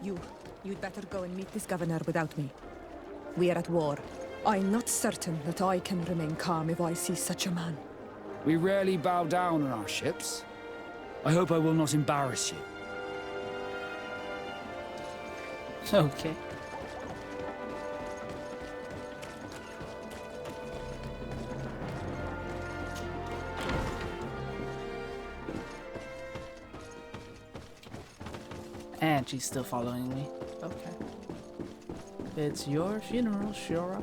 You'd better go and meet this governor without me. We are at war. I'm not certain that I can remain calm if I see such a man. We rarely bow down on our ships. I hope I will not embarrass you. Okay. And she's still following me. Okay. It's your funeral, Shourai.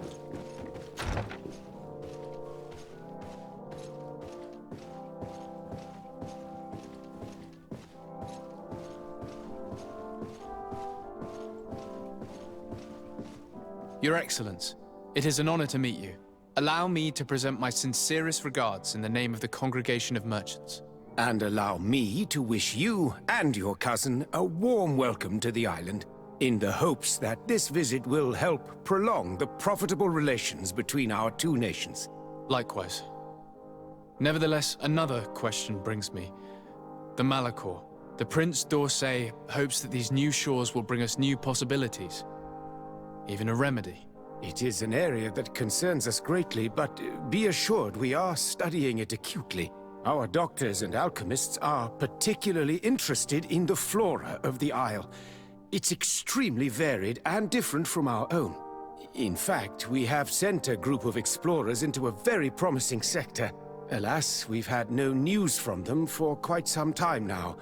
Your Excellence, it is an honor to meet you. Allow me to present my sincerest regards in the name of the Congregation of Merchants. And allow me to wish you and your cousin a warm welcome to the island, in the hopes that this visit will help prolong the profitable relations between our two nations. Likewise. Nevertheless, another question brings me. The Malachor. The Prince d'Orsay hopes that these new shores will bring us new possibilities. Even a remedy. It is an area that concerns us greatly, but be assured we are studying it acutely. Our doctors and alchemists are particularly interested in the flora of the Isle. It's extremely varied and different from our own. In fact, we have sent a group of explorers into a very promising sector. Alas, we've had no news from them for quite some time now.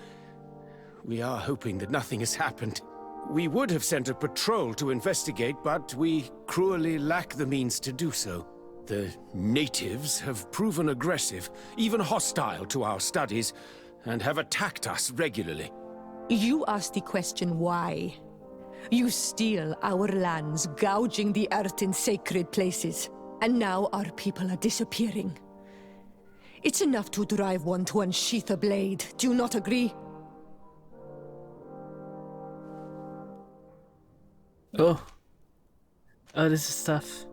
We are hoping that nothing has happened. We would have sent a patrol to investigate, but we cruelly lack the means to do so. The natives have proven aggressive, even hostile to our studies, and have attacked us regularly. You asked the question why. You steal our lands, gouging the earth in sacred places. And now our people are disappearing. It's enough to drive one to unsheath a blade. Do you not agree? Oh. Oh, this is tough.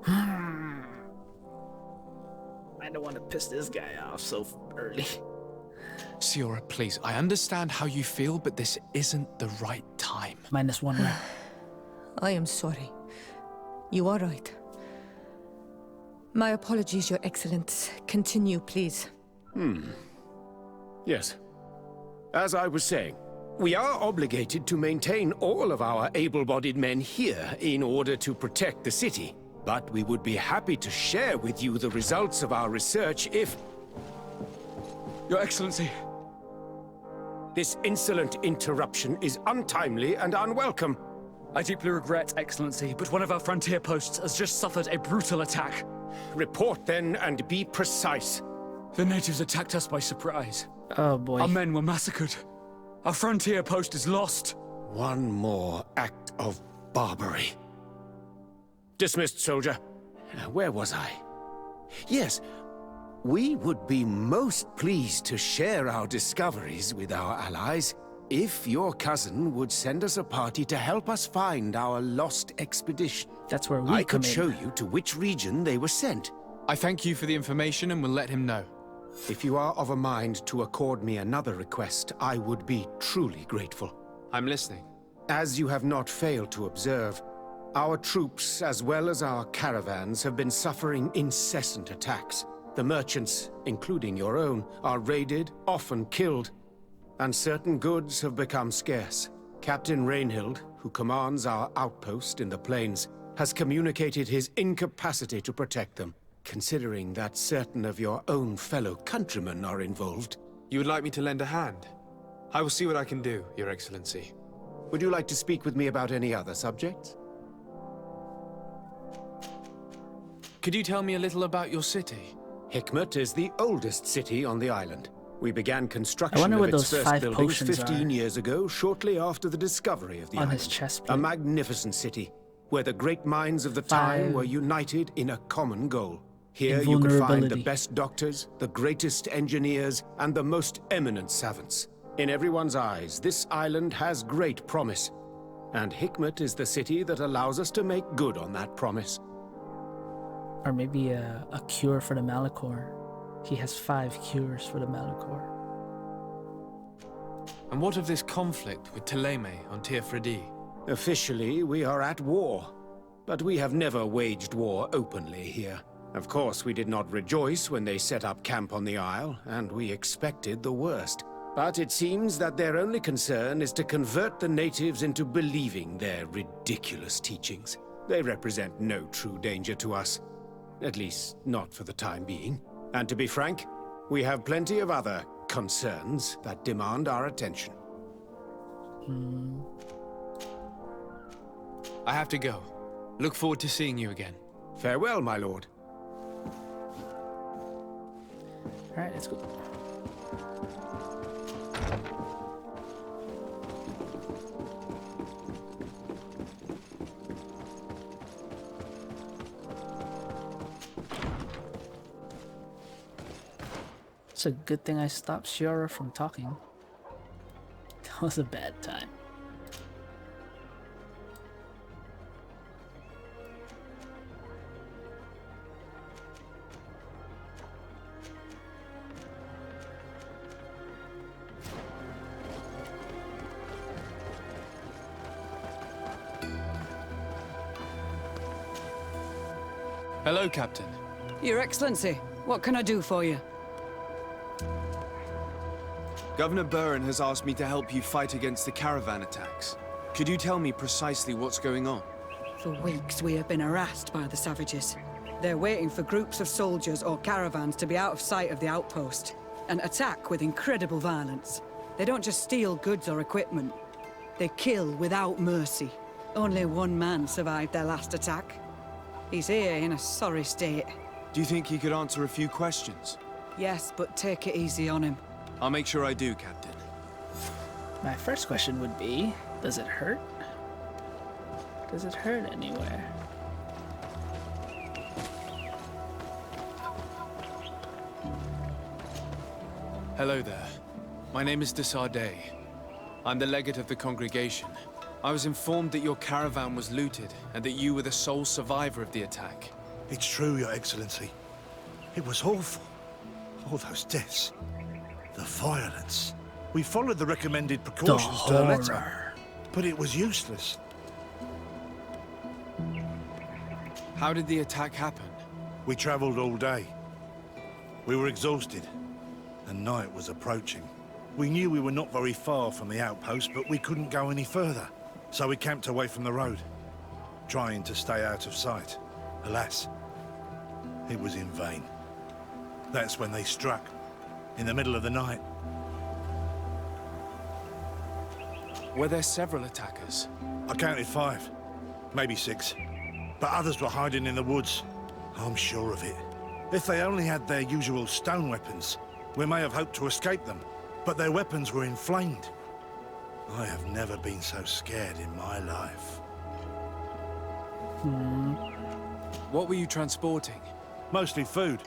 I don't want to piss this guy off so early. Siora, please, I understand how you feel, but this isn't the right time. -1 rank. I am sorry. You are right. My apologies, Your Excellence. Continue, please. Yes. As I was saying, we are obligated to maintain all of our able-bodied men here in order to protect the city. But we would be happy to share with you the results of our research if... Your Excellency. This insolent interruption is untimely and unwelcome. I deeply regret, Excellency, but one of our frontier posts has just suffered a brutal attack. Report then and be precise. The natives attacked us by surprise. Oh boy. Our men were massacred. Our frontier post is lost. One more act of barbarity. Dismissed, soldier. Where was I? Yes, we would be most pleased to share our discoveries with our allies if your cousin would send us a party to help us find our lost expedition. That's where we I come could in. show you to which region they were sent. I thank you for the information and will let him know. If you are of a mind to accord me another request, I would be truly grateful. I'm listening. As you have not failed to observe, our troops, as well as our caravans, have been suffering incessant attacks. The merchants, including your own, are raided, often killed, and certain goods have become scarce. Captain Rainhild, who commands our outpost in the plains, has communicated his incapacity to protect them, considering that certain of your own fellow countrymen are involved. You would like me to lend a hand? I will see what I can do, Your Excellency. Would you like to speak with me about any other subjects? Could you tell me a little about your city? Hikmet is the oldest city on the island. We began I construction wonder of what its those first 5 buildings potions 15 are. years ago, shortly after the discovery of the On island. his chest A plate. magnificent city, where the great minds of the time 5. were united in a common goal. Here you could find the Invulnerability. best doctors, the greatest engineers, and the most eminent savants. In everyone's eyes, this island has great promise. And Hikmet is the city that allows us to make good on that promise. Or maybe a cure for the Malachor. He has 5 cures for the Malachor. And what of this conflict with Teer on Teer Fradee? Officially, we are at war. But we have never waged war openly here. Of course, we did not rejoice when they set up camp on the Isle, and we expected the worst. But it seems that their only concern is to convert the natives into believing their ridiculous teachings. They represent no true danger to us. At least, not for the time being. And to be frank, we have plenty of other concerns that demand our attention. I have to go. Look forward to seeing you again. Farewell, my lord. Alright, let's go. It's a good thing I stopped Shourai from talking. That was a bad time. Hello, Captain. Your Excellency, what can I do for you? Governor Buren has asked me to help you fight against the caravan attacks. Could you tell me precisely what's going on? For weeks we have been harassed by the savages. They're waiting for groups of soldiers or caravans to be out of sight of the outpost and attack with incredible violence. They don't just steal goods or equipment. They kill without mercy. Only one man survived their last attack. He's here in a sorry state. Do you think he could answer a few questions? Yes, but take it easy on him. I'll make sure I do, Captain. My first question would be, does it hurt? Does it hurt anywhere? Hello there. My name is Sardet. I'm the legate of the congregation. I was informed that your caravan was looted and that you were the sole survivor of the attack. It's true, Your Excellency. It was awful. All those deaths. The violence. We followed the recommended precautions to the letter, but it was useless. How did the attack happen? We traveled all day. We were exhausted, and night was approaching. We knew we were not very far from the outpost, but we couldn't go any further. So we camped away from the road, trying to stay out of sight. Alas, it was in vain. That's when they struck, in the middle of the night. Were there several attackers? I counted 5, maybe 6. But others were hiding in the woods. I'm sure of it. If they only had their usual stone weapons, we may have hoped to escape them. But their weapons were inflamed. I have never been so scared in my life. What were you transporting? Mostly food,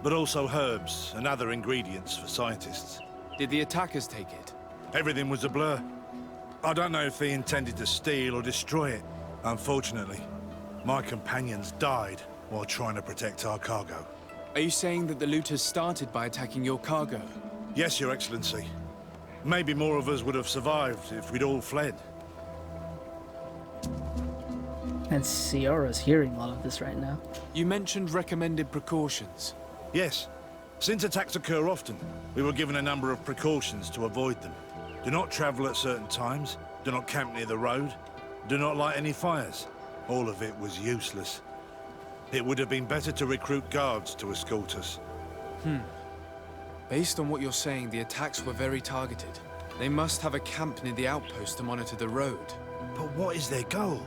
but also herbs and other ingredients for scientists. Did the attackers take it? Everything was a blur. I don't know if they intended to steal or destroy it. Unfortunately, my companions died while trying to protect our cargo. Are you saying that the looters started by attacking your cargo? Yes, Your Excellency. Maybe more of us would have survived if we'd all fled. And Sierra's hearing all of this right now. You mentioned recommended precautions. Yes. Since attacks occur often, we were given a number of precautions to avoid them. Do not travel at certain times, do not camp near the road, do not light any fires. All of it was useless. It would have been better to recruit guards to escort us. Based on what you're saying, the attacks were very targeted. They must have a camp near the outpost to monitor the road. But what is their goal?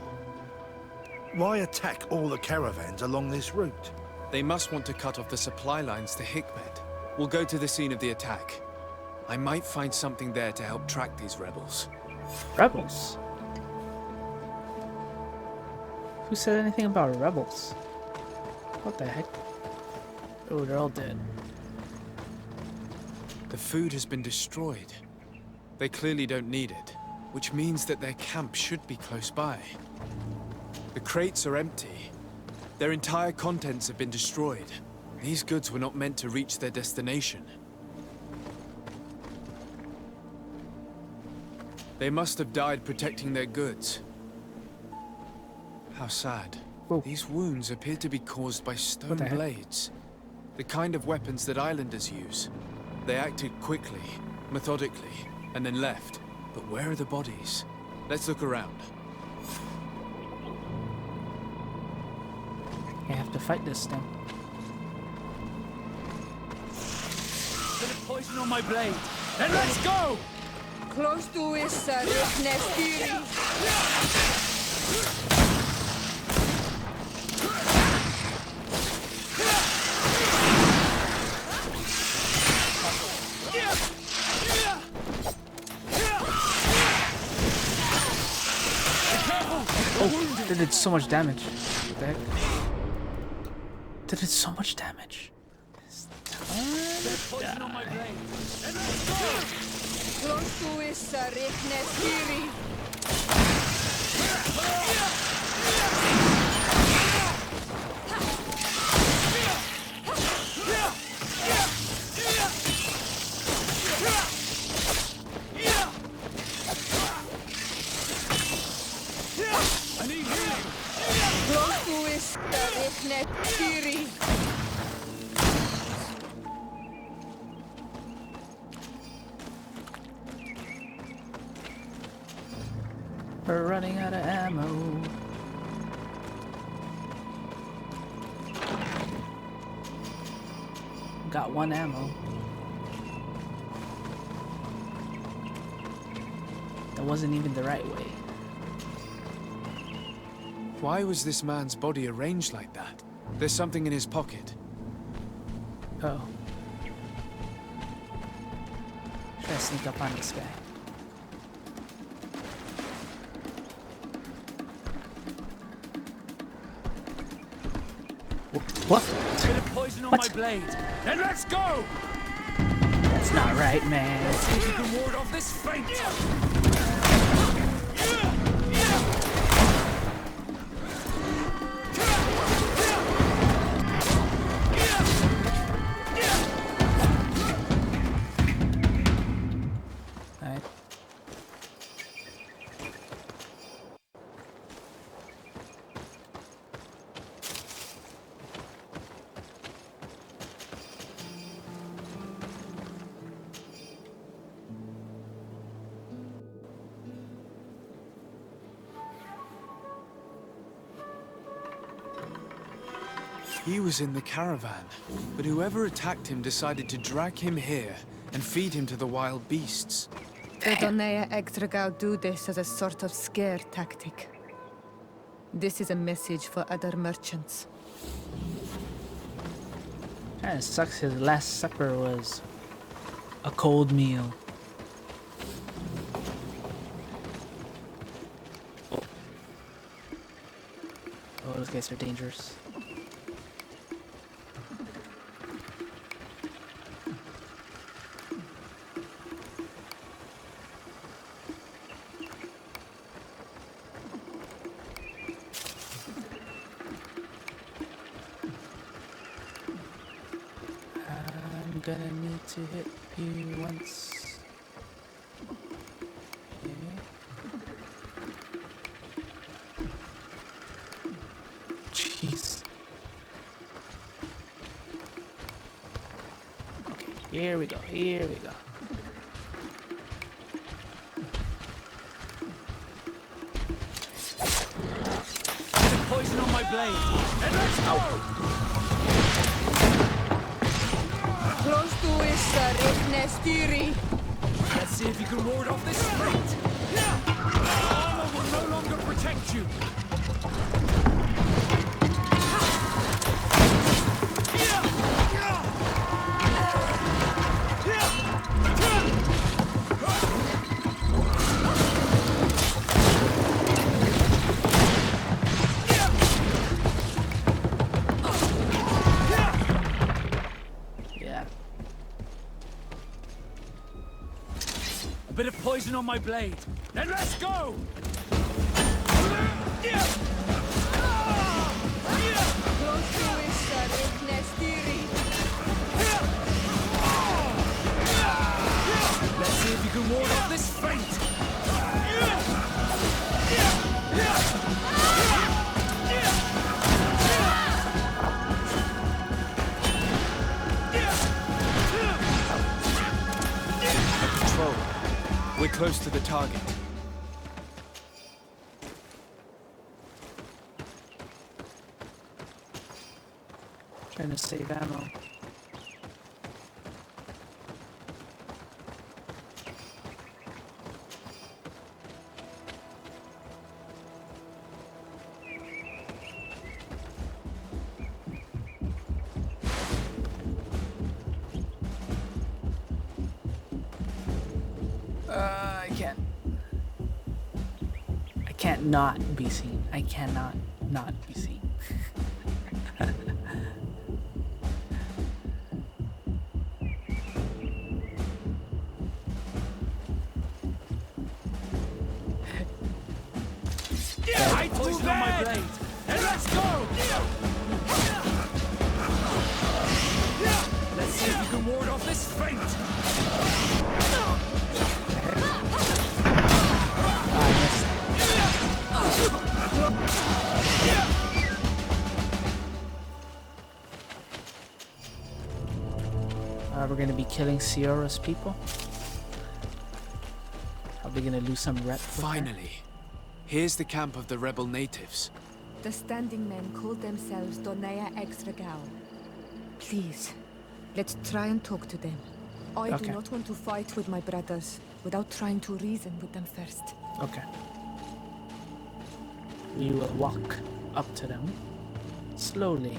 Why attack all the caravans along this route? They must want to cut off the supply lines to Hikmet. We'll go to the scene of the attack. I might find something there to help track these rebels. Rebels? Who said anything about rebels? What the heck? Oh, they're all dead. The food has been destroyed. They clearly don't need it, which means that their camp should be close by. The crates are empty. Their entire contents have been destroyed. These goods were not meant to reach their destination. They must have died protecting their goods. How sad. Whoa. These wounds appear to be caused by stone What the heck? blades. The kind of weapons that islanders use. They acted quickly, methodically, and then left. But where are the bodies? Let's look around. I have to fight this thing. Bit of poison on my blade. Then let's go! Close to is Teer. Oh, that did so much damage. What the heck? That did so much damage. Poison on my blade. Then let's go! Close to is Teer. I need healing. Close to is Teer. We're running out of ammo. Got one ammo. That wasn't even the right way. Why was this man's body arranged like that? There's something in his pocket. Oh. Should I sneak up on this guy? What? Bit of poison on my blade. Then let's go! That's not right, man. See if you can ward off this feint. Alright. He was in the caravan, but whoever attacked him decided to drag him here and feed him to the wild beasts. Edonea Extragao do this as a sort of scare tactic. This is a message for other merchants. Kinda sucks his last supper was a cold meal. Oh, those guys are dangerous. I'm gonna need to hit you once. Okay. Jeez. Okay, here we go, here we go. Poison on my blade. And let's go! Close to is Teer. Let's see if you can ward off this feint. Armor will no longer protect you. Yeah. A bit of poison on my blade. Then let's go! Close to is Teer. Let's see if you can ward off this feint. close to the target. Trying to save ammo. I can't not be seen. I cannot not be seen. I poison on my blade, and let's go! Let's see if you can ward off this feint. We're gonna be killing Sierra's people. Probably gonna lose some rep. Finally. Here's the camp of the rebel natives. The standing men call themselves Donea Extragao. Please, let's try and talk to them. I do not want to fight with my brothers without trying to reason with them first. Okay. We will walk up to them slowly.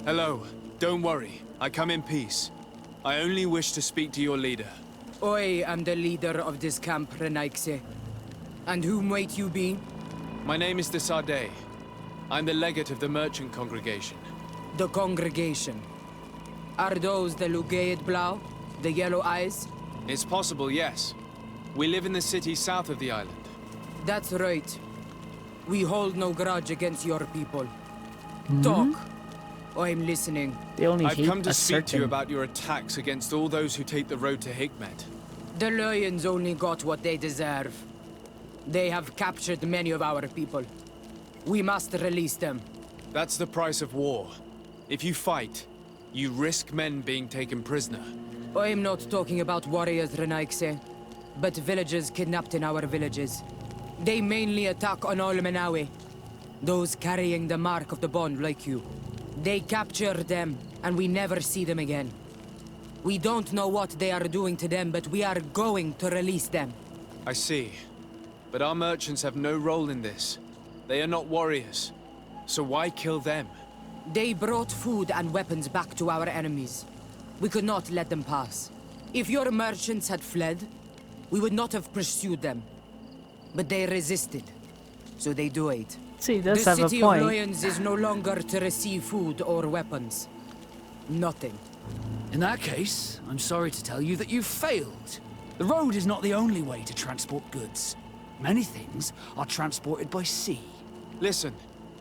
Hello. Don't worry. I come in peace. I only wish to speak to your leader. I am the leader of this camp, Renaigse. And whom might you be? My name is the Sardet. I'm the legate of the merchant congregation. The congregation. Are those the Lugeid Blau? The yellow eyes? It's possible, yes. We live in the city south of the island. That's right. We hold no grudge against your people. Talk. I'm listening. They only I've hate come to a speak to you certain- about your attacks against all those who take the road to Hikmet. The Lions only got what they deserve. They have captured many of our people. We must release them. That's the price of war. If you fight, you risk men being taken prisoner. I'm not talking about warriors, Renaigse, but villagers kidnapped in our villages. They mainly attack on Olmenawe, those carrying the mark of the bond like you. They capture them, and we never see them again. We don't know what they are doing to them, but we are going to release them. I see. But our merchants have no role in this. They are not warriors. So why kill them? They brought food and weapons back to our enemies. We could not let them pass. If your merchants had fled, we would not have pursued them. But they resisted, so they died. See, he does The have a city of point. Lions is no longer to receive food or weapons. Nothing. In that case, I'm sorry to tell you that you've failed. The road is not the only way to transport goods. Many things are transported by sea. Listen,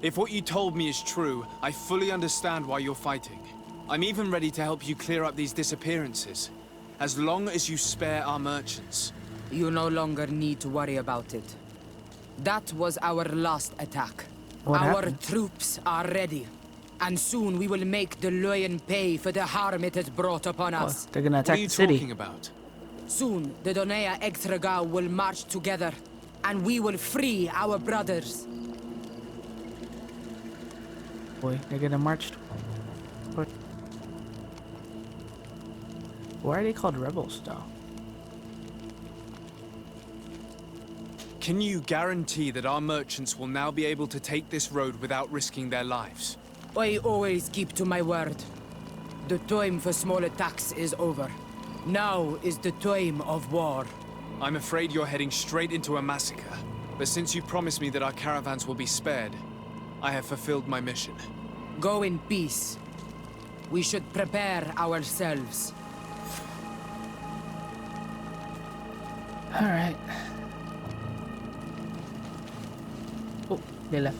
if what you told me is true, I fully understand why you're fighting. I'm even ready to help you clear up these disappearances. As long as you spare our merchants. You no longer need to worry about it. That was our last attack. What Our happened? troops are ready. And soon we will make the Lion pay for the harm it has brought upon Oh, us. they're gonna What are attack you the city. talking about? Soon, the Donea Extragao will march together, and we will free our brothers. Boy, they're gonna march. What? Why are they called rebels, though? Can you guarantee that our merchants will now be able to take this road without risking their lives? I always keep to my word. The time for small attacks is over. Now is the time of war. I'm afraid you're heading straight into a massacre. But since you promised me that our caravans will be spared, I have fulfilled my mission. Go in peace. We should prepare ourselves. Alright. Oh, they left.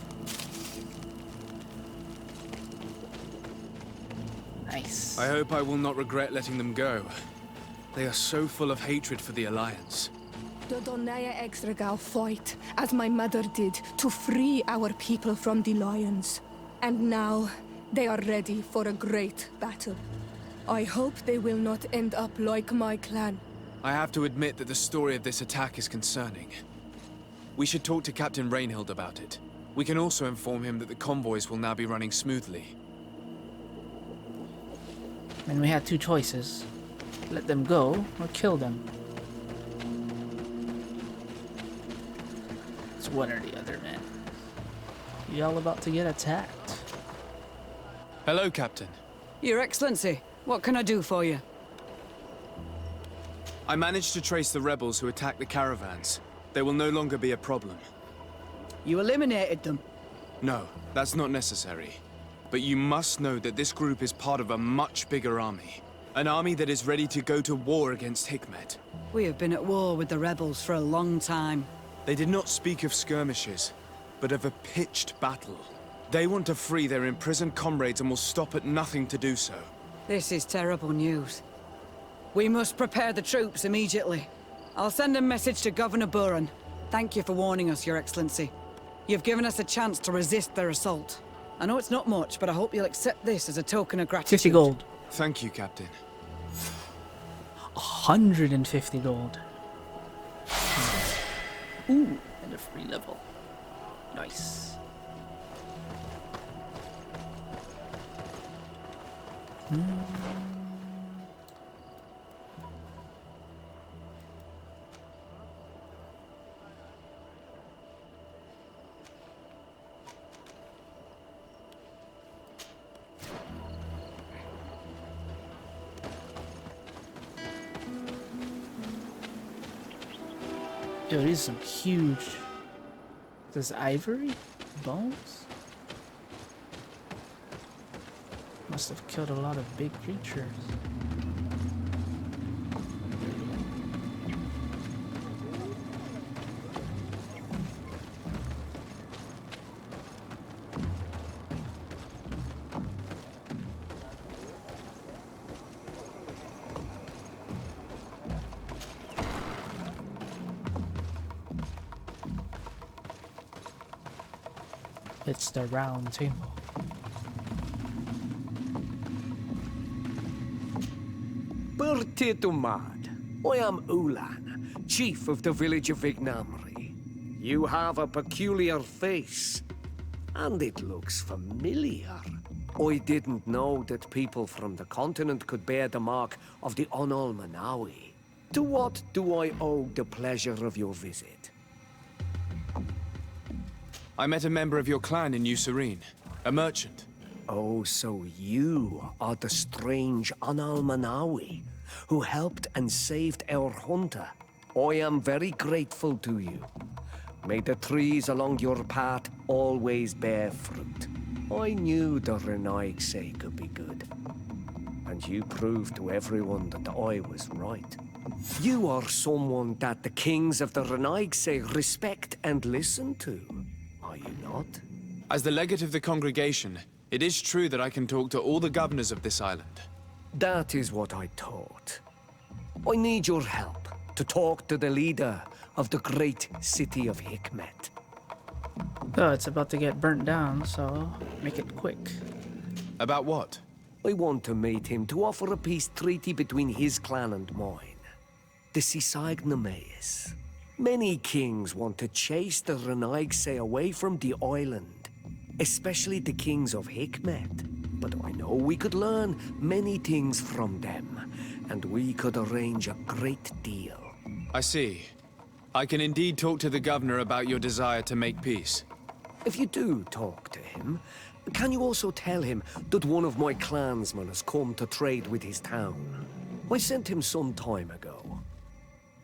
Nice. I hope I will not regret letting them go. They are so full of hatred for the Alliance. The Donaya Exregao fought, as my mother did, to free our people from the lions. And now, they are ready for a great battle. I hope they will not end up like my clan. I have to admit that the story of this attack is concerning. We should talk to Captain Rainhild about it. We can also inform him that the convoys will now be running smoothly. And we had two choices. Let them go, or kill them. It's one or the other, man. Y'all about to get attacked. Hello, Captain. Your Excellency, what can I do for you? I managed to trace the rebels who attacked the caravans. They will no longer be a problem. You eliminated them. No, that's not necessary. But you must know that this group is part of a much bigger army. An army that is ready to go to war against Hikmet. We have been at war with the rebels for a long time. They did not speak of skirmishes, but of a pitched battle. They want to free their imprisoned comrades and will stop at nothing to do so. This is terrible news. We must prepare the troops immediately. I'll send a message to Governor Buran. Thank you for warning us, Your Excellency. You've given us a chance to resist their assault. I know it's not much, but I hope you'll accept this as a token of gratitude. 50 gold. Thank you, Captain. 150 gold. Ooh, and a free level. Nice. Yo, these are some huge. This ivory? Bones? Must have killed a lot of big creatures. It's the round table. Bertitumad, I am Ullan, chief of the village of Vignamri. You have a peculiar face, and it looks familiar. I didn't know that people from the continent could bear the mark of the Onol-Manawi. To what do I owe the pleasure of your visit? I met a member of your clan in New Serene, a merchant. Oh, so you are the strange Onol-Manawi who helped and saved our hunter. I am very grateful to you. May the trees along your path always bear fruit. I knew the Nadaig could be good. And you proved to everyone that I was right. You are someone that the kings of the Nadaig respect and listen to. Are you not? As the legate of the congregation, it is true that I can talk to all the governors of this island. That is what I thought. I need your help to talk to the leader of the great city of Hikmet. Oh, it's about to get burnt down, so make it quick. About what? I want to meet him to offer a peace treaty between his clan and mine. The Vignamri. Many kings want to chase the Nadaig away from the island, especially the kings of Hikmet. But I know we could learn many things from them, and we could arrange a great deal. I see. I can indeed talk to the governor about your desire to make peace. If you do talk to him, can you also tell him that one of my clansmen has come to trade with his town? I sent him some time ago,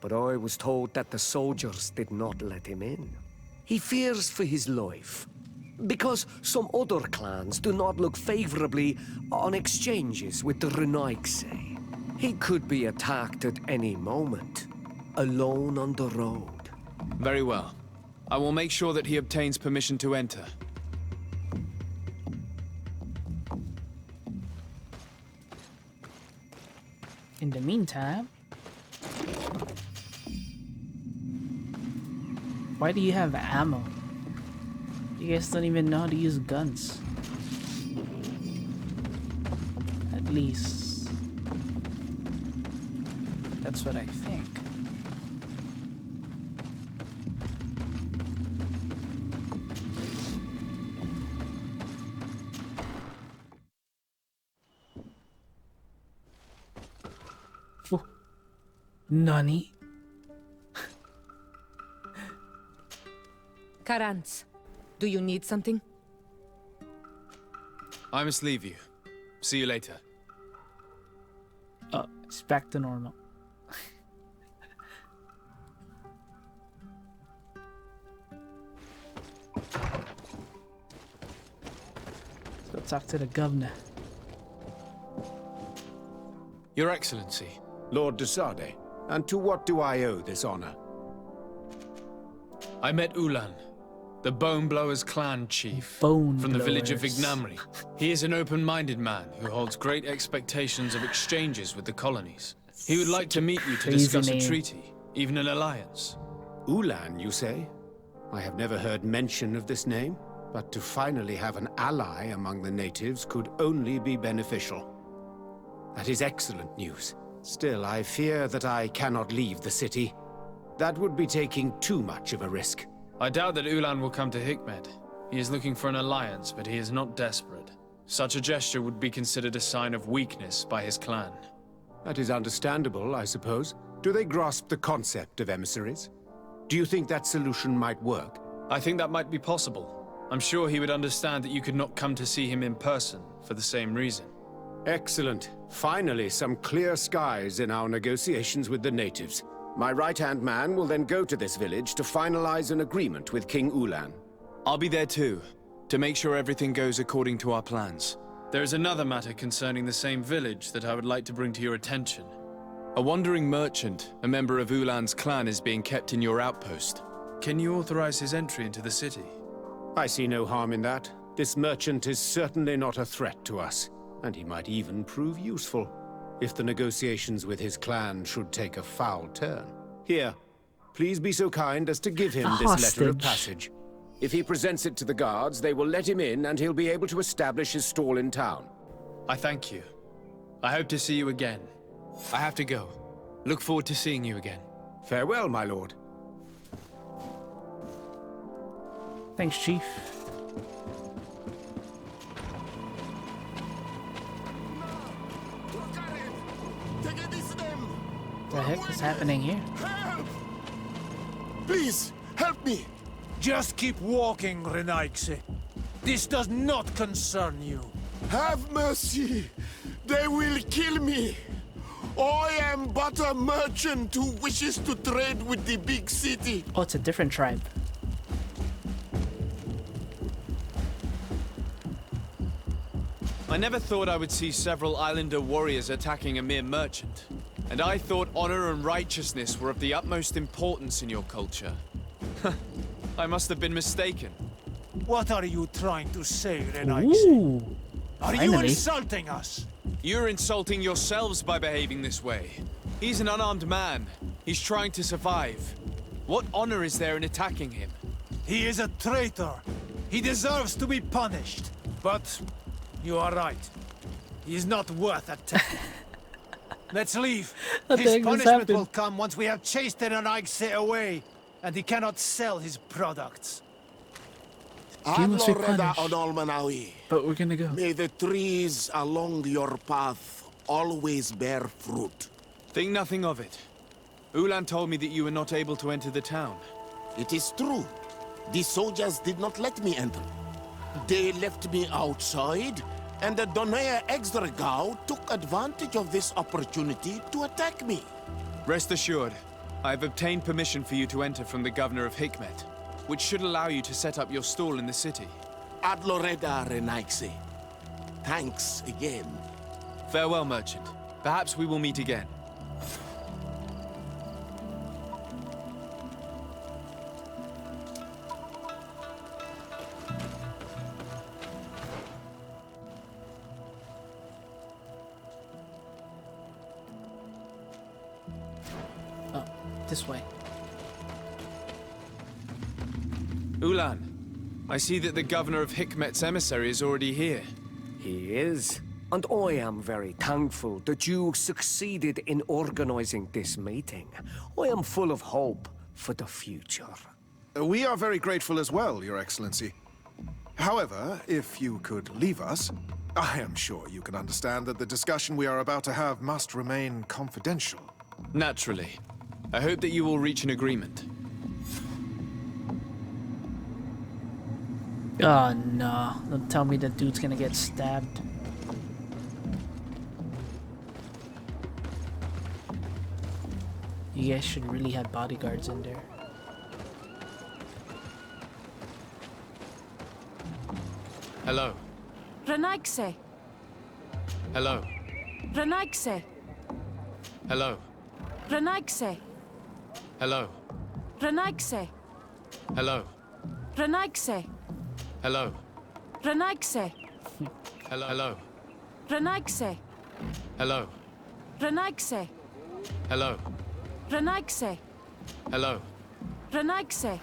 but I was told that the soldiers did not let him in. He fears for his life, because some other clans do not look favorably on exchanges with the Nadaig. He could be attacked at any moment, alone on the road. Very well. I will make sure that he obtains permission to enter. In the meantime... Why do you have ammo? You guys don't even know how to use guns. At least that's what I think. Oh. Nani? Karants, do you need something? I must leave you. See you later. Oh, it's back to normal. Let's go talk to the governor. Your Excellency. Lord de Sardet, and to what do I owe this honor? I met Ullan, the Bone Blowers clan chief Bone from the village of Blowers. Vignamri. He is an open-minded man who holds great expectations of exchanges with the colonies. He would like to meet you to Crazy discuss name. a treaty, even an alliance. Ullan, you say? I have never heard mention of this name, but to finally have an ally among the natives could only be beneficial. That is excellent news. Still, I fear that I cannot leave the city. That would be taking too much of a risk. I doubt that Ullan will come to Hikmet. He is looking for an alliance, but he is not desperate. Such a gesture would be considered a sign of weakness by his clan. That is understandable, I suppose. Do they grasp the concept of emissaries? Do you think that solution might work? I think that might be possible. I'm sure he would understand that you could not come to see him in person for the same reason. Excellent. Finally, some clear skies in our negotiations with the natives. My right-hand man will then go to this village to finalize an agreement with King Ullan. I'll be there too, to make sure everything goes according to our plans. There is another matter concerning the same village that I would like to bring to your attention. A wandering merchant, a member of Ullan's clan, is being kept in your outpost. Can you authorize his entry into the city? I see no harm in that. This merchant is certainly not a threat to us, and he might even prove useful, if the negotiations with his clan should take a foul turn. Here, please be so kind as to give him this letter of hostage. passage. If he presents it to the guards, they will let him in and he'll be able to establish his stall in town. I thank you. I hope to see you again. I have to go. Look forward to seeing you again. Farewell, my lord. Thanks, Chief. What the heck is happening here? Help! Please, help me! Just keep walking, Renaigse. This does not concern you. Have mercy! They will kill me! I am but a merchant who wishes to trade with the big city. Oh, it's a different tribe. I never thought I would see several islander warriors attacking a mere merchant. And I thought honor and righteousness were of the utmost importance in your culture. I must have been mistaken. What are you trying to say, Renaigse? Ooh, Are you finally. insulting us? You're insulting yourselves by behaving this way. He's an unarmed man. He's trying to survive. What honor is there in attacking him? He is a traitor. He deserves to be punished. But you are right. He is not worth attacking. Let's leave. What the His heck just punishment happened? will come once we have chased Renaigse away, and he cannot sell his products. He must be Aloreda punished. Onolmanawi. But we're gonna go. May the trees along your path always bear fruit. Think nothing of it. Ullan told me that you were not able to enter the town. It is true. The soldiers did not let me enter. They left me outside, and the Donaya Exdragao took advantage of this opportunity to attack me. Rest assured, I have obtained permission for you to enter from the governor of Hikmet, which should allow you to set up your stall in the city. Adloreda Renaigse. Thanks again. Farewell, merchant. Perhaps we will meet again. Oh, this way. Ullan, I see that the governor of Hikmet's emissary is already here. He is. And I am very thankful that you succeeded in organizing this meeting. I am full of hope for the future. We are very grateful as well, Your Excellency. However, if you could leave us, I am sure you can understand that the discussion we are about to have must remain confidential. Naturally. I hope that you will reach an agreement. Oh no, don't tell me that dude's gonna get stabbed. You guys should really have bodyguards in there. Hello. Renaigse. Hello. Renaigse. Hello. Renaigse. Hello. Renaigse. Hello. Renaigse. Hello. Renaigse. Hello. Hello. Renaigse. Hello. Renaigse. Hello. Renaigse. Hello. Renaigse.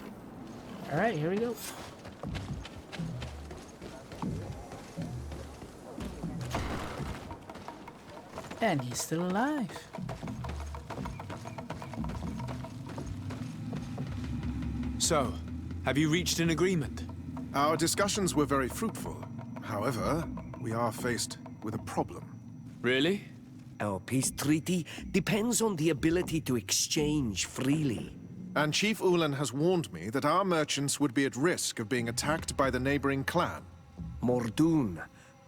Alright, here we go. And he's still alive. So, have you reached an agreement? Our discussions were very fruitful. However, we are faced with a problem. Really? Our peace treaty depends on the ability to exchange freely. And Chief Ullan has warned me that our merchants would be at risk of being attacked by the neighboring clan. Mordun,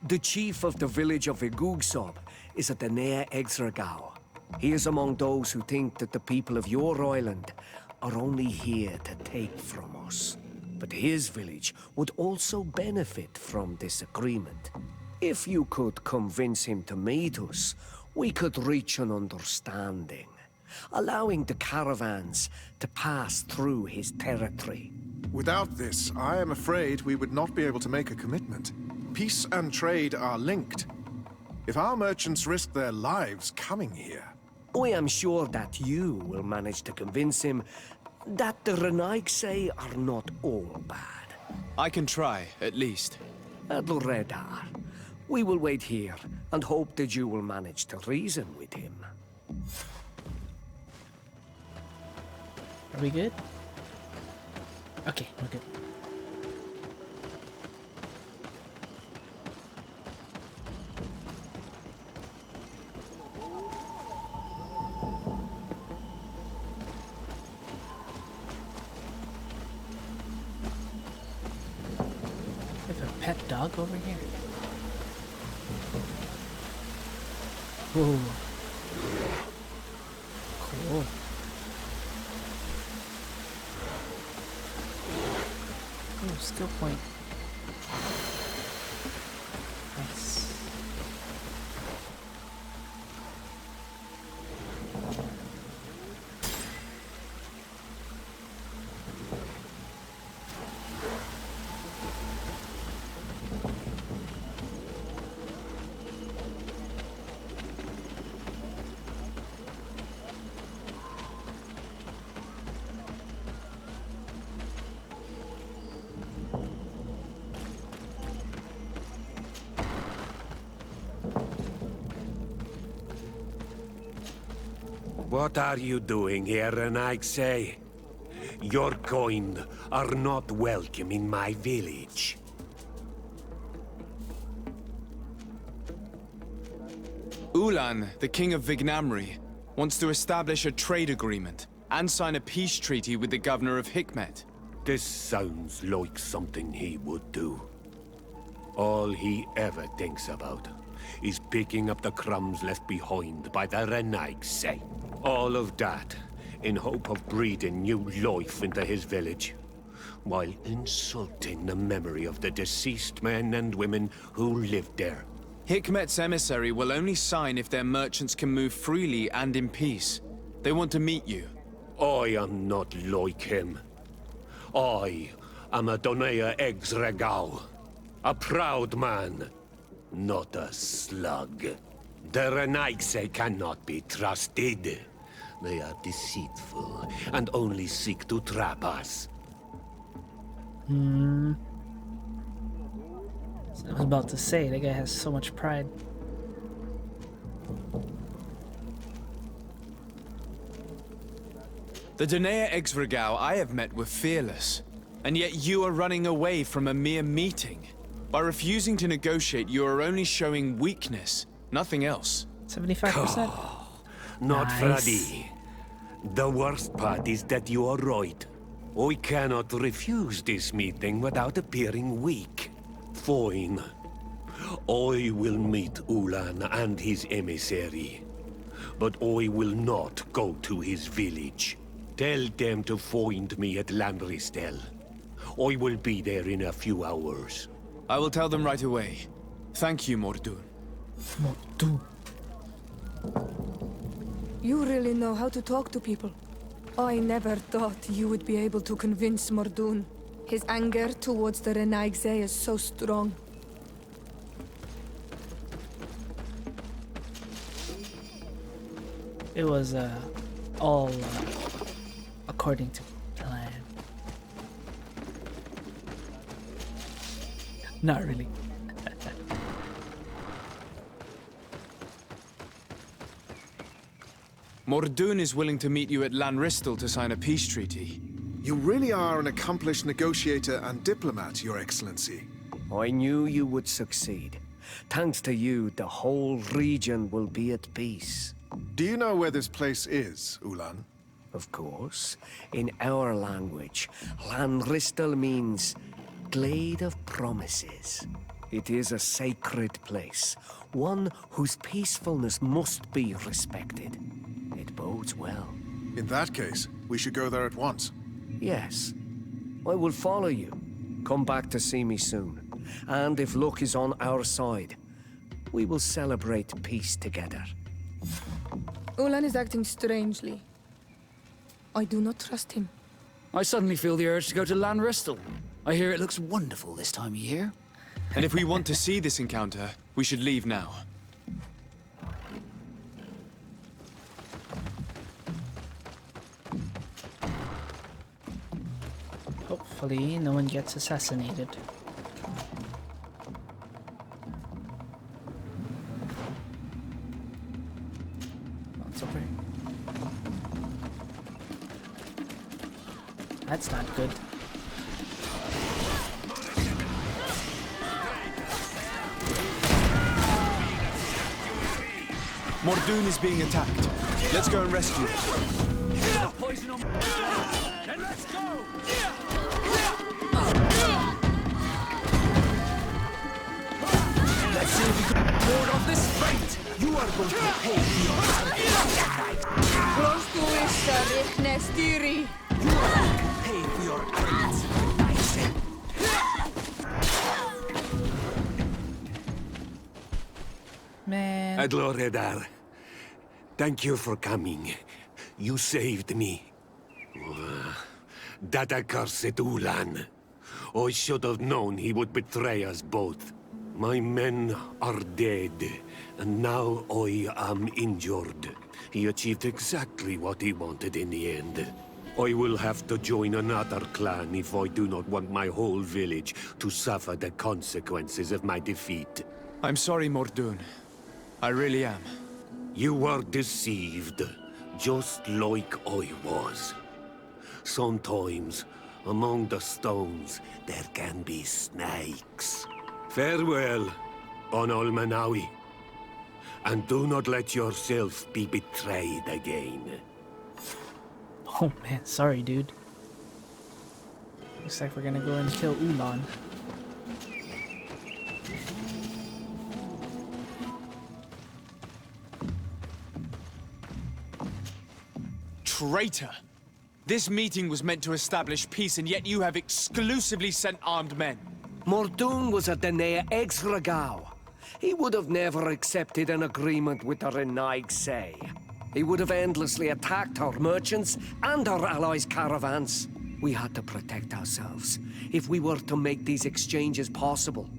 the chief of the village of Igugsob, is at the Nea Exregao. He is among those who think that the people of your island are only here to take from us. But his village would also benefit from this agreement. If you could convince him to meet us, we could reach an understanding, allowing the caravans to pass through his territory. Without this, I am afraid we would not be able to make a commitment. Peace and trade are linked. If our merchants risk their lives coming here... I am sure that you will manage to convince him that the Renaigse are not all bad. I can try, at least. Adledar, we will wait here and hope that you will manage to reason with him. Are we good? Okay, we're good. We have a pet dog over here. Whoa. Cool. Oh, skill point. Nice. What are you doing here, Renaigse? Your kind are not welcome in my village. Ullan, the king of Vignamri, wants to establish a trade agreement and sign a peace treaty with the governor of Hikmet. This sounds like something he would do. All he ever thinks about is picking up the crumbs left behind by the Renaigse. All of that in hope of breathing new life into his village, while insulting the memory of the deceased men and women who lived there. Hikmet's emissary will only sign if their merchants can move freely and in peace. They want to meet you. I am not like him. I am a Donea Exregao, a proud man, not a slug. The Renaigse cannot be trusted. They are deceitful and only seek to trap us. I was about to say, that guy has so much pride. The Donea Exvragau I have met were fearless, and yet you are running away from a mere meeting. By refusing to negotiate, you are only showing weakness, nothing else. 75%? Not Nice. Fradee. The worst part is that you are right. I cannot refuse this meeting without appearing weak. Fine. I will meet Ullan and his emissary. But I will not go to his village. Tell them to find me at Landristel. I will be there in a few hours. I will tell them right away. Thank you, Mordun. Mordun. You really know how to talk to people. I never thought you would be able to convince Mordun. His anger towards the Nadaig is so strong. It was all according to plan. Not really. Mordun is willing to meet you at Lanristel to sign a peace treaty. You really are an accomplished negotiator and diplomat, Your Excellency. I knew you would succeed. Thanks to you, the whole region will be at peace. Do you know where this place is, Ullan? Of course. In our language, Lanristel means Glade of Promises. It is a sacred place, one whose peacefulness must be respected. It bodes well. In that case, we should go there at once. Yes. I will follow you. Come back to see me soon. And if luck is on our side, we will celebrate peace together. Ullan is acting strangely. I do not trust him. I suddenly feel the urge to go to Lanristel. I hear it looks wonderful this time of year. And if we want to see this encounter, we should leave now. Hopefully, no one gets assassinated. That's okay. That's not good. Mordun is being attacked. Let's go and rescue him. Poison on. Then let's go. Let's see if we can ward off this fate. You are going to pay for your Close to it, Sardet. Nestiri. You are going to pay for your acts. Man. Adloredar, thank you for coming. You saved me. That accursed Ullan. I should have known he would betray us both. My men are dead, and now I am injured. He achieved exactly what he wanted in the end. I will have to join another clan if I do not want my whole village to suffer the consequences of my defeat. I'm sorry, Mordun. I really am. You were deceived, just like I was. Sometimes, among the stones, there can be snakes. Farewell, Onol Manawi. And do not let yourself be betrayed again. Oh man, sorry dude. Looks like we're gonna go and kill Ullan. Traitor! This meeting was meant to establish peace, and yet you have exclusively sent armed men. Mordun was a Donea Exvragau. He would have never accepted an agreement with the Nadaig. He would have endlessly attacked our merchants and our allies' caravans. We had to protect ourselves if we were to make these exchanges possible.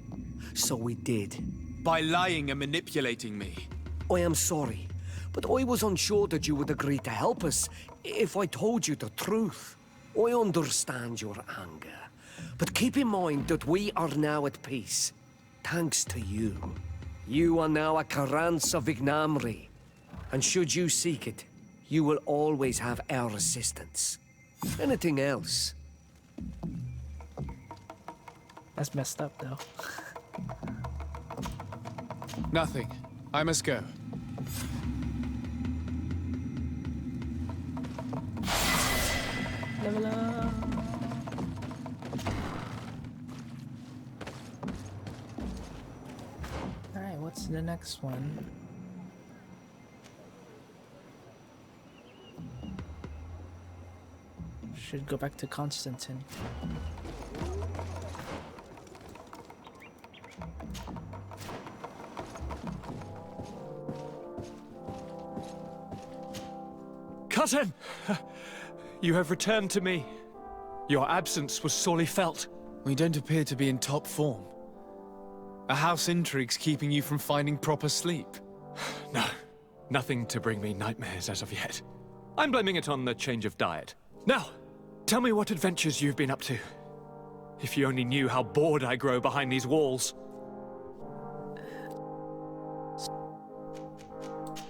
So we did. By lying and manipulating me. I am sorry, but I was unsure that you would agree to help us if I told you the truth. I understand your anger, but keep in mind that we are now at peace, thanks to you. You are now a Karans of Vignamri, and should you seek it, you will always have our assistance. Anything else? That's messed up, though. Nothing. I must go. Level up. Alright, what's the next one? Should go back to Constantin. Cousin! You have returned to me. Your absence was sorely felt. We don't appear to be in top form. A house intrigue's keeping you from finding proper sleep. No, nothing to bring me nightmares as of yet. I'm blaming it on the change of diet. Now, tell me what adventures you've been up to. If you only knew how bored I grow behind these walls.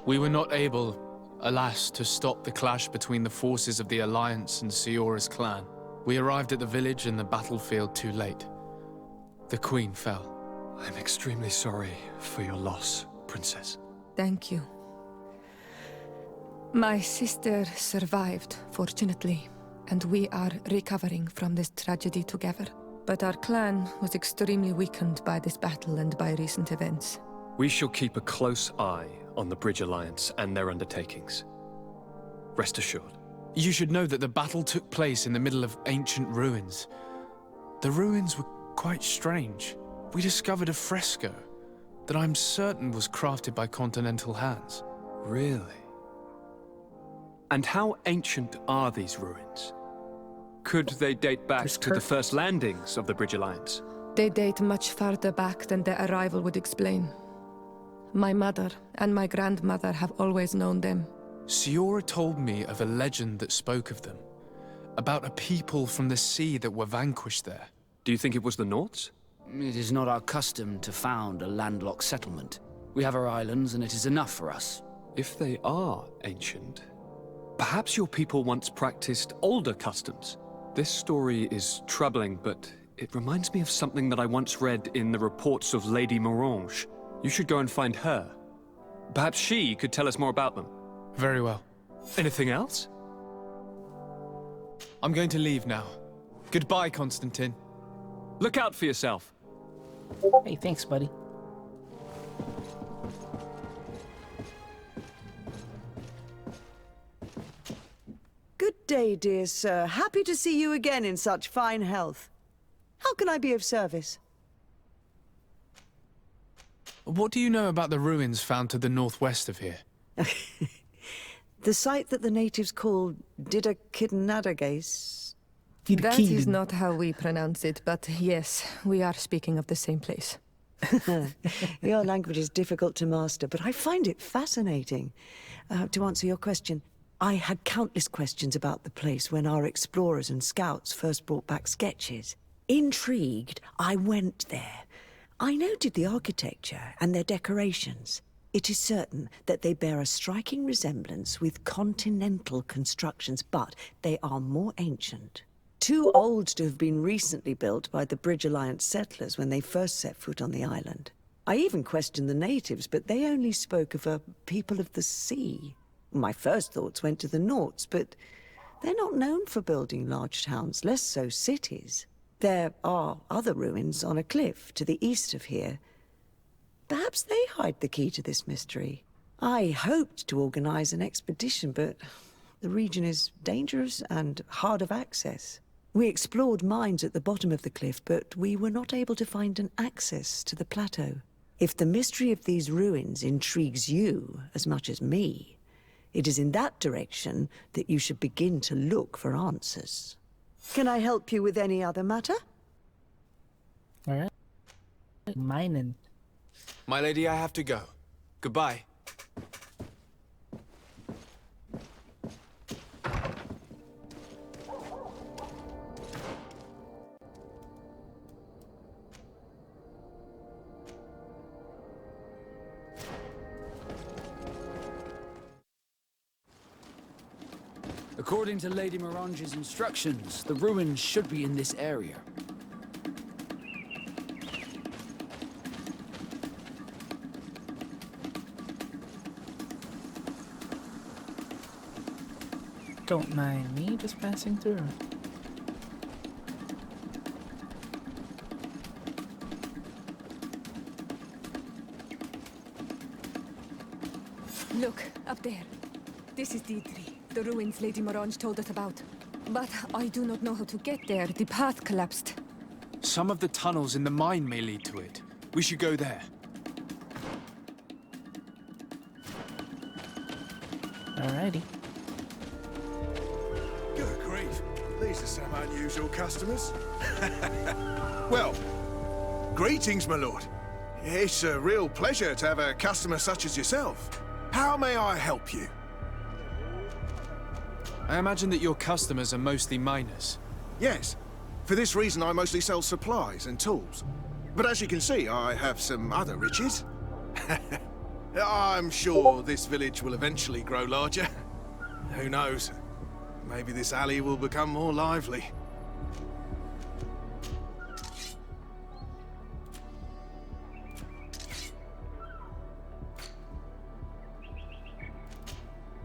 We were not able, alas, to stop the clash between the forces of the Alliance and S.Seer's clan. We arrived at the village and the battlefield too late. The Queen fell. I'm extremely sorry for your loss, Princess. Thank you. My sister survived, fortunately, and we are recovering from this tragedy together. But our clan was extremely weakened by this battle and by recent events. We shall keep a close eye on the Bridge Alliance and their undertakings. Rest assured. You should know that the battle took place in the middle of ancient ruins. The ruins were quite strange. We discovered a fresco that I'm certain was crafted by continental hands. Really? And how ancient are these ruins? Could they date back to the first landings of the Bridge Alliance? They date much farther back than their arrival would explain. My mother and my grandmother have always known them. S.Seer told me of a legend that spoke of them, about a people from the sea that were vanquished there. Do you think it was the Nords? It is not our custom to found a landlocked settlement. We have our islands, and it is enough for us. If they are ancient, perhaps your people once practiced older customs. This story is troubling, but it reminds me of something that I once read in the reports of Lady Morange. You should go and find her. Perhaps she could tell us more about them. Very well. Anything else? I'm going to leave now. Goodbye, Constantin. Look out for yourself. Hey, thanks, buddy. Good day, dear sir. Happy to see you again in such fine health. How can I be of service? What do you know about the ruins found to the northwest of here? The site that the natives call Nadaig. That is not how we pronounce it, but yes, we are speaking of the same place. Your language is difficult to master, but I find it fascinating. To answer your question, I had countless questions about the place when our explorers and scouts first brought back sketches. Intrigued, I went there. I noted the architecture and their decorations. It is certain that they bear a striking resemblance with continental constructions, but they are more ancient. Too old to have been recently built by the Bridge Alliance settlers when they first set foot on the island. I even questioned the natives, but they only spoke of a people of the sea. My first thoughts went to the Nords, but they're not known for building large towns, less so cities. There are other ruins on a cliff to the east of here. Perhaps they hide the key to this mystery. I hoped to organize an expedition, but the region is dangerous and hard of access. We explored mines at the bottom of the cliff, but we were not able to find an access to the plateau. If the mystery of these ruins intrigues you as much as me, it is in that direction that you should begin to look for answers. Can I help you with any other matter? Alright. Mining. My lady, I have to go. Goodbye. According to Lady Morange's instructions, the ruins should be in this area. Don't mind me just passing through. Look, up there. This is Deidre, the ruins Lady Morange told us about. But I do not know how to get there. The path collapsed. Some of the tunnels in the mine may lead to it. We should go there. Alrighty. Good grief. These are some unusual customers. Well, greetings, my lord. It's a real pleasure to have a customer such as yourself. How may I help you? I imagine that your customers are mostly miners. Yes. For this reason, I mostly sell supplies and tools. But as you can see, I have some other riches. I'm sure this village will eventually grow larger. Who knows? Maybe this alley will become more lively.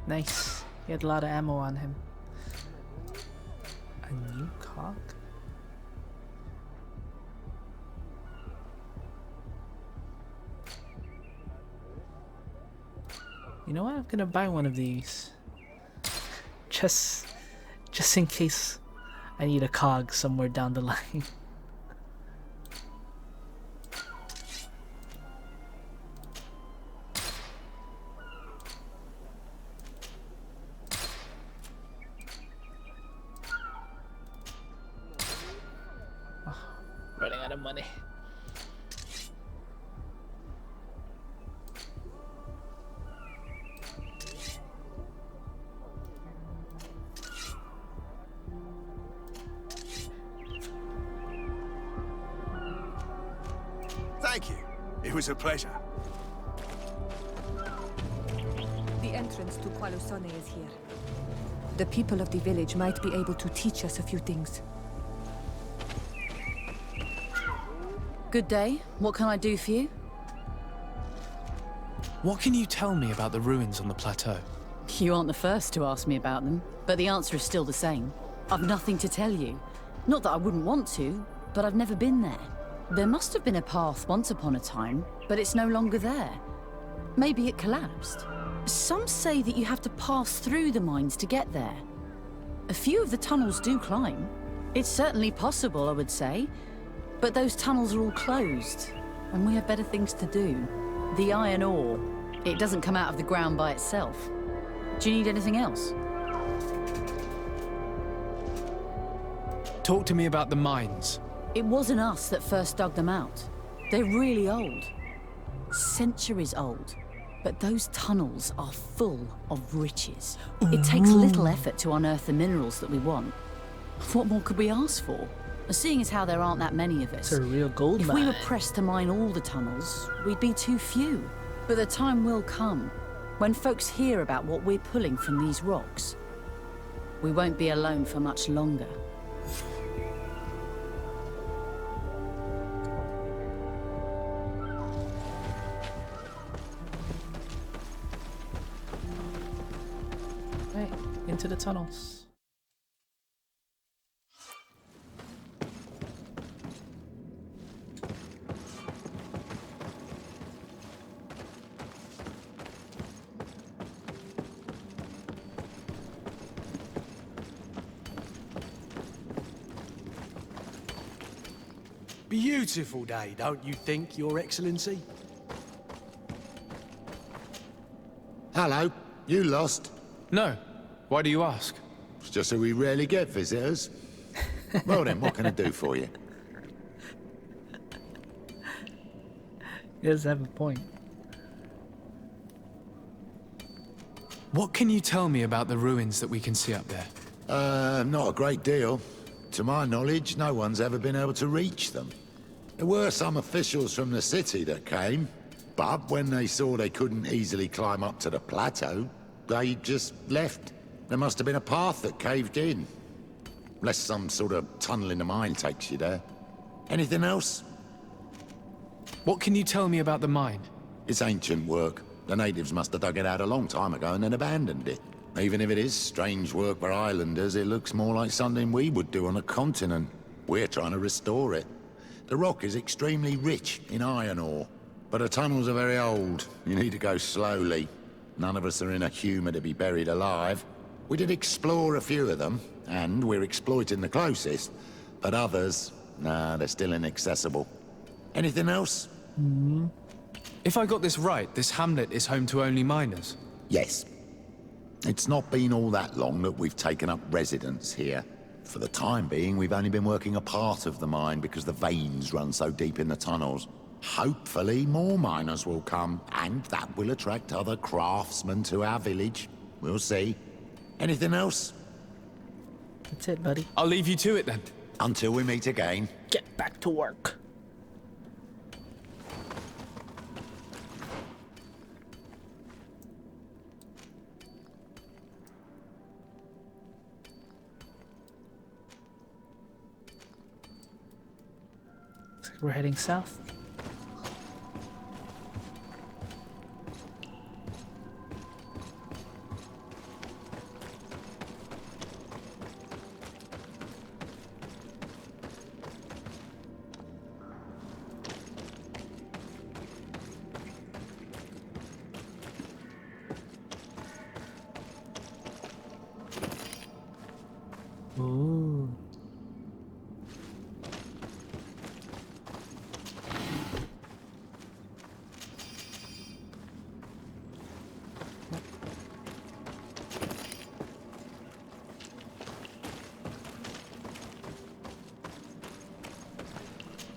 Nice. He had a lot of ammo on him. A new cock? You know what? I'm gonna buy one of these. Just in case I need a cog somewhere down the line. Running out of money. Thank you. It was a pleasure. The entrance to Qualusone is here. The people of the village might be able to teach us a few things. Good day. What can I do for you? What can you tell me about the ruins on the plateau? You aren't the first to ask me about them, but the answer is still the same. I've nothing to tell you. Not that I wouldn't want to, but I've never been there. There must have been a path once upon a time, but it's no longer there. Maybe it collapsed. Some say that you have to pass through the mines to get there. A few of the tunnels do climb. It's certainly possible, I would say. But those tunnels are all closed, and we have better things to do. The iron ore, it doesn't come out of the ground by itself. Do you need anything else? Talk to me about the mines. It wasn't us that first dug them out. They're really old. Centuries old. But those tunnels are full of riches. It takes little effort to unearth the minerals that we want. What more could we ask for? Seeing as how there aren't that many of us. It's a real gold mine. If we were pressed to mine all the tunnels, we'd be too few. But the time will come when folks hear about what we're pulling from these rocks. We won't be alone for much longer. Right, into the tunnels. Beautiful day, don't you think, Your Excellency? Hello, you lost? No. Why do you ask? It's just that we rarely get visitors. Well then, what can I do for you? He does have a point. What can you tell me about the ruins that we can see up there? Not a great deal. To my knowledge, no one's ever been able to reach them. There were some officials from the city that came, but when they saw they couldn't easily climb up to the plateau, they just left. There must have been a path that caved in. Unless some sort of tunnel in the mine takes you there. Anything else? What can you tell me about the mine? It's ancient work. The natives must have dug it out a long time ago and then abandoned it. Even if it is strange work for islanders, it looks more like something we would do on a continent. We're trying to restore it. The rock is extremely rich in iron ore, but the tunnels are very old. You need to go slowly. None of us are in a humour to be buried alive. We did explore a few of them, and we're exploiting the closest. But others, nah, they're still inaccessible. Anything else? If I got this right, this hamlet is home to only miners? Yes. It's not been all that long that we've taken up residence here. For the time being, we've only been working a part of the mine because the veins run so deep in the tunnels. Hopefully more miners will come, and that will attract other craftsmen to our village. We'll see. Anything else? That's it, buddy. I'll leave you to it then. Until we meet again. Get back to work. Looks like we're heading south. Ooh.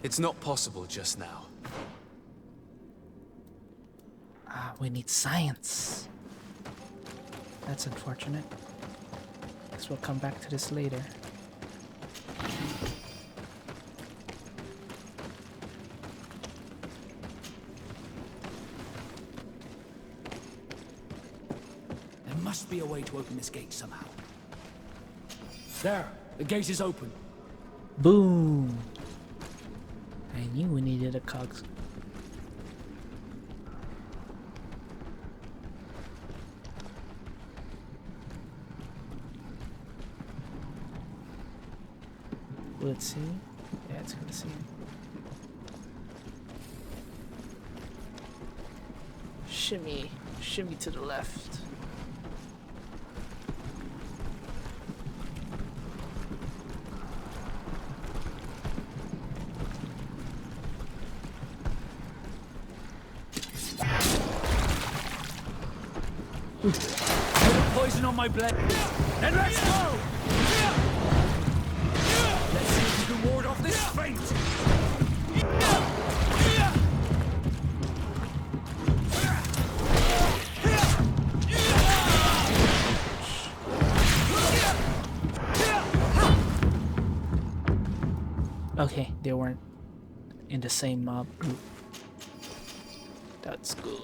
It's not possible just now. We need science. That's unfortunate. Guess we'll come back to this later. There must be a way to open this gate somehow. There, the gate is open. Boom! I knew we needed a cogs. Will it see? Yeah, it's gonna see. Shimmy, shimmy to the left. Put poison on my blade. And let's go! Let's see if you can ward off this feint. Okay, they weren't in the same mob group. That's good.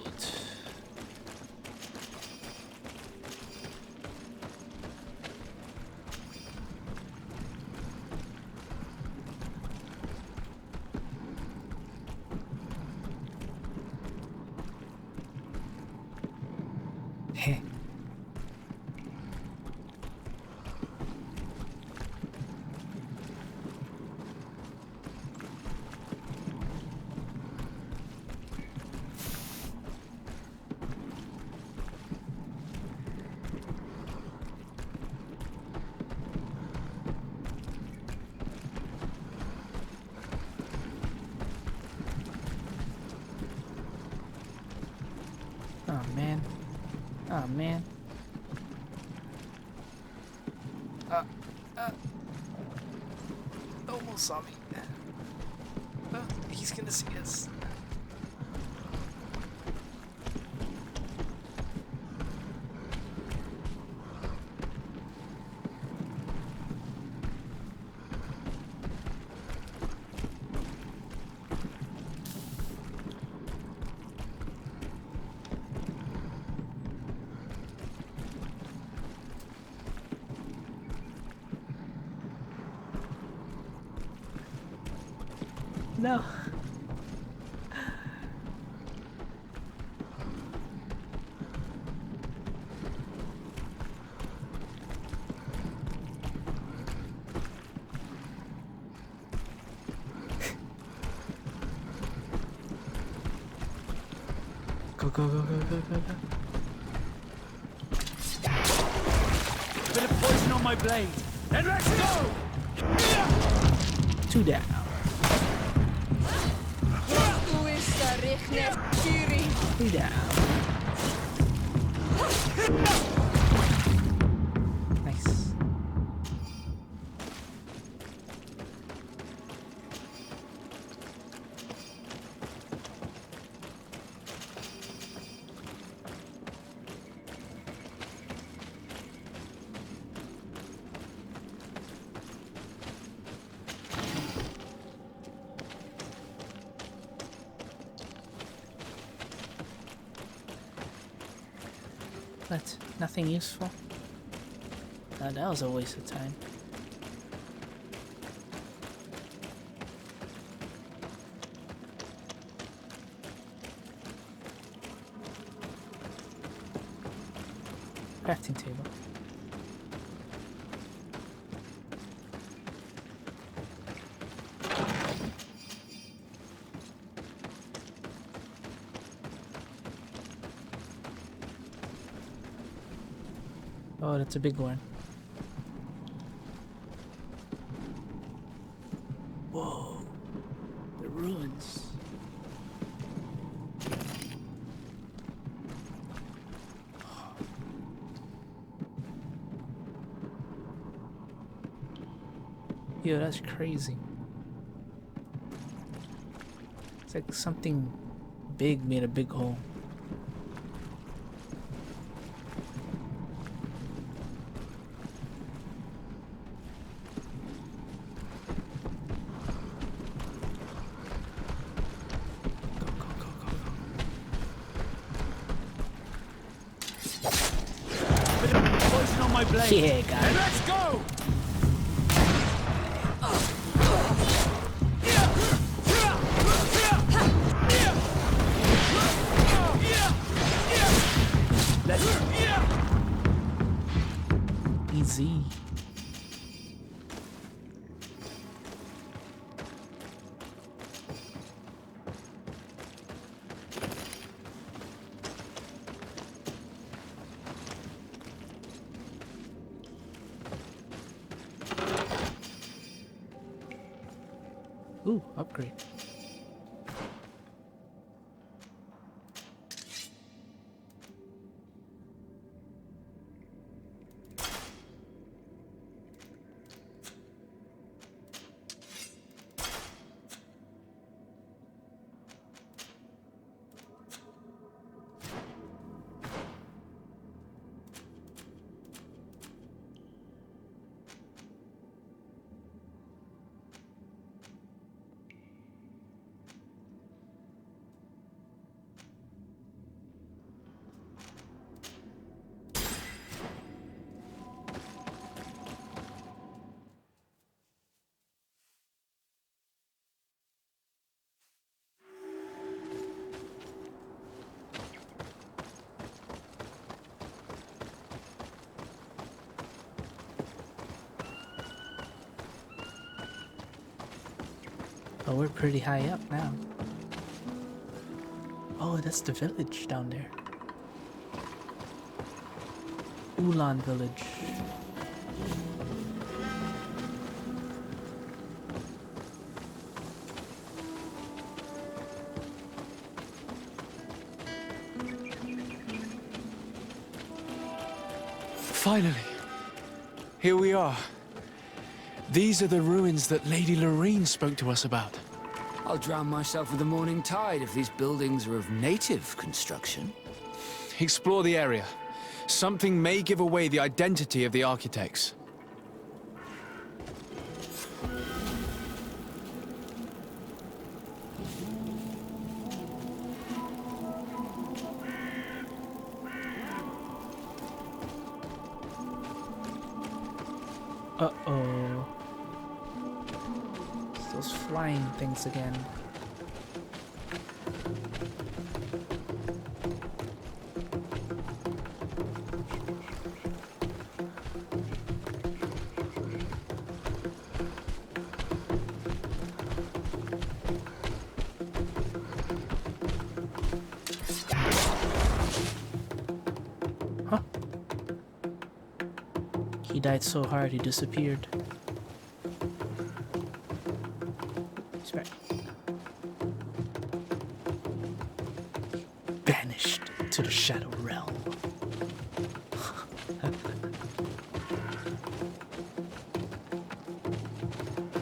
Heh. Oh man. Oh man. Almost saw me. He's gonna see us. No. Go, go, go, go, go, go, go. Bit of poison on my blade. Then let's go! 2 down. 3 down. Nice. But nothing useful. That was a waste of time. Crafting table. Oh, that's a big one. Whoa, the ruins. Yo, that's crazy. It's like something big made a big hole. Yeah, guys. Let's go! Easy. Ooh, upgrade. Oh, we're pretty high up now. Oh, that's the village down there. Ullan village. Finally, here we are. These are the ruins that Lady Lorene spoke to us about. I'll drown myself with the morning tide if these buildings are of native construction. Explore the area. Something may give away the identity of the architects. Uh-oh. So those flying things again. He died so hard he disappeared. He's back. Banished to the Shadow Realm.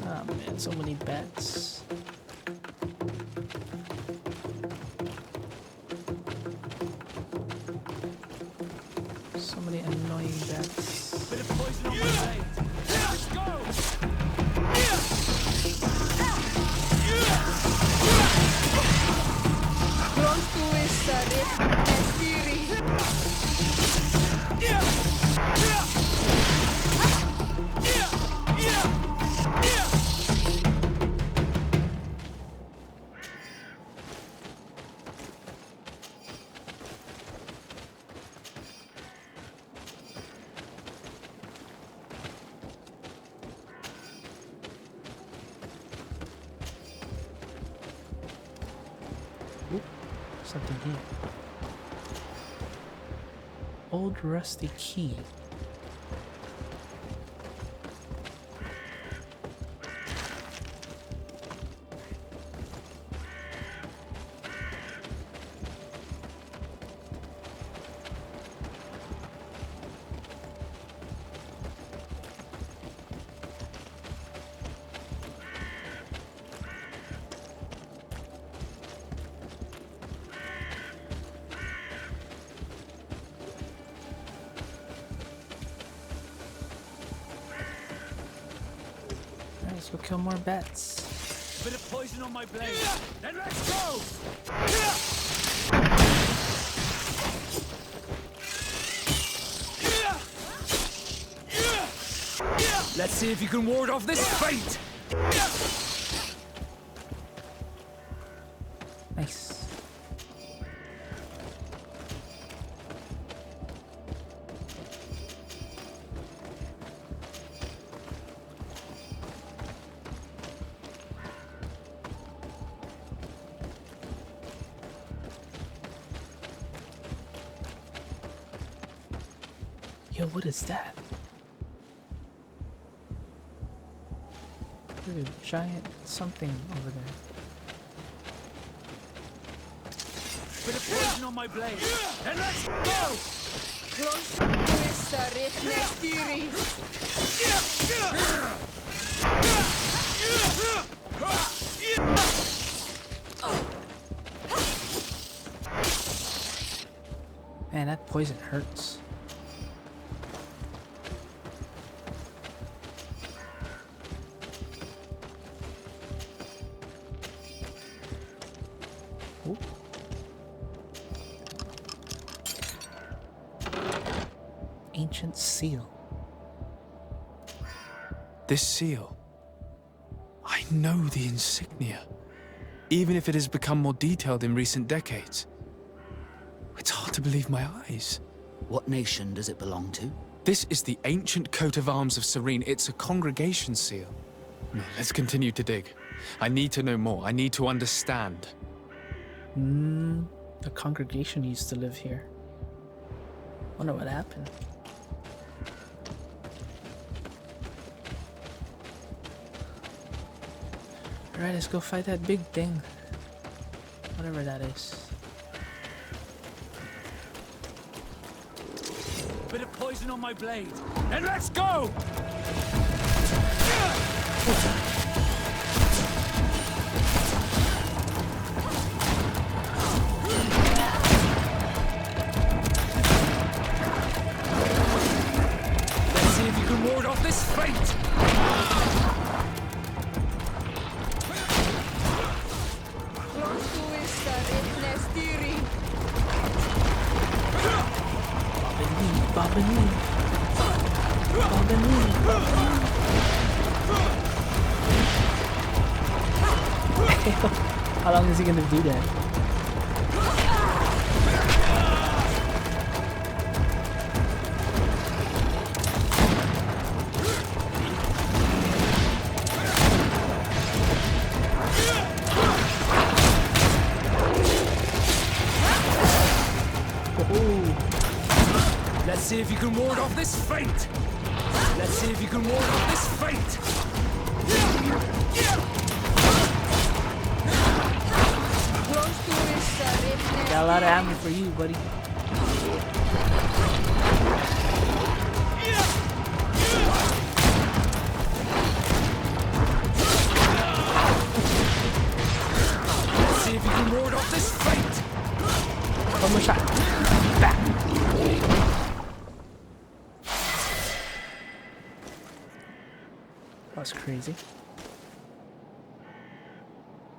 Oh man, so many bats. So many annoying bats. Bit of poison on my blade. Let's go! Something here. Old rusty key. Let's go kill more bats. Bit of poison on my blade. Then let's go! Let's see if you can ward off this fate! Nice. Yo, what is that? There's a giant something over there. Bit of poison on my blade. Then let's go! Man, that poison hurts. Ancient seal. This seal. I know the insignia, even if it has become more detailed in recent decades. It's hard to believe my eyes. What nation does it belong to? This is the ancient coat of arms of Serene. It's a congregation seal. No, let's continue to dig. I need to know more. I need to understand. The congregation used to live here. Wonder what happened. Alright, let's go fight that big thing. Whatever that is. Bit of poison on my blade. Then let's go! Let's see if you can ward off this fate! How long is he gonna do that? Let's see if you can ward off this fate! Let's see if you can ward off this fate! Got a lot of ammo for you, buddy. Let's see if you can ward off this fate! One more shot. Back. That was crazy.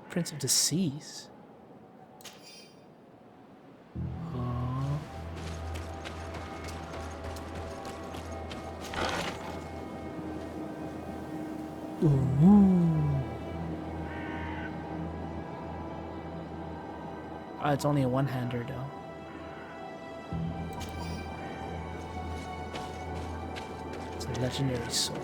Prince of the Seas. Ooh. Oh, it's only a one-hander though. It's a legendary sword.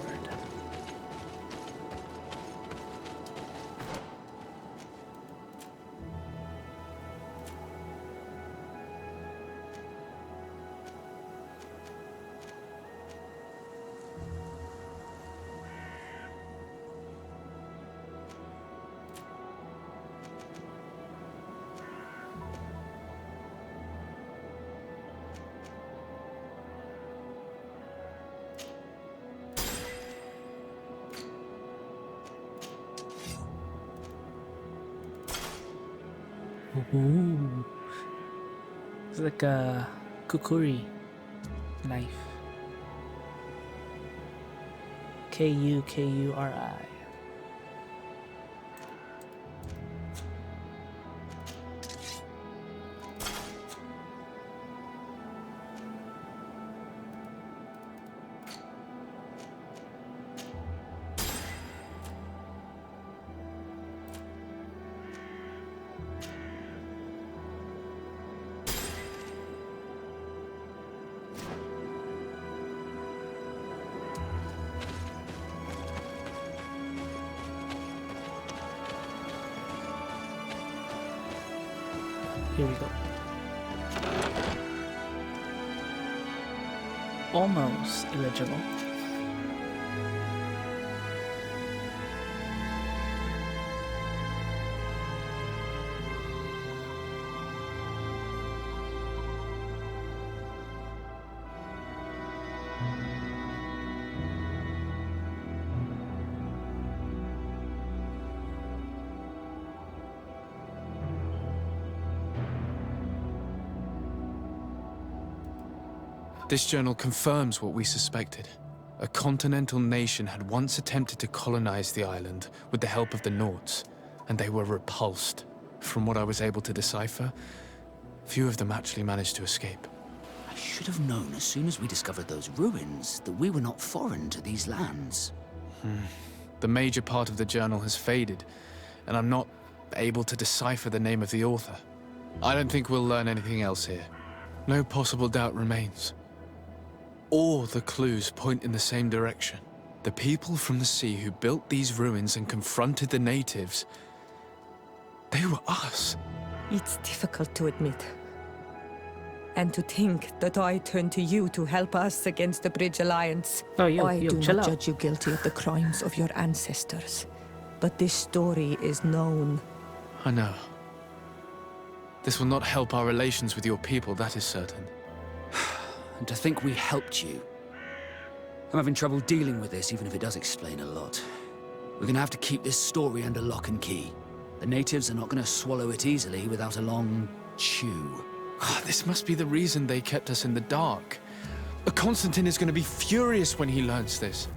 Ooh. It's like a kukuri knife. Kukuri. Here we go. Almost illegible. This journal confirms what we suspected. A continental nation had once attempted to colonize the island with the help of the Nords, and they were repulsed. From what I was able to decipher, few of them actually managed to escape. I should have known as soon as we discovered those ruins that we were not foreign to these lands. The major part of the journal has faded, and I'm not able to decipher the name of the author. I don't think we'll learn anything else here. No possible doubt remains. All the clues point in the same direction. The people from the sea who built these ruins and confronted the natives, they were us. It's difficult to admit. And to think that I turned to you to help us against the Bridge Alliance. Oh, I do chill not out. judge you guilty of the crimes of your ancestors. But this story is known. I know. This will not help our relations with your people, that is certain. And to think we helped you. I'm having trouble dealing with this, even if it does explain a lot. We're gonna have to keep this story under lock and key. The natives are not gonna swallow it easily without a long chew. This must be the reason they kept us in the dark. Constantin is going to be furious when he learns this.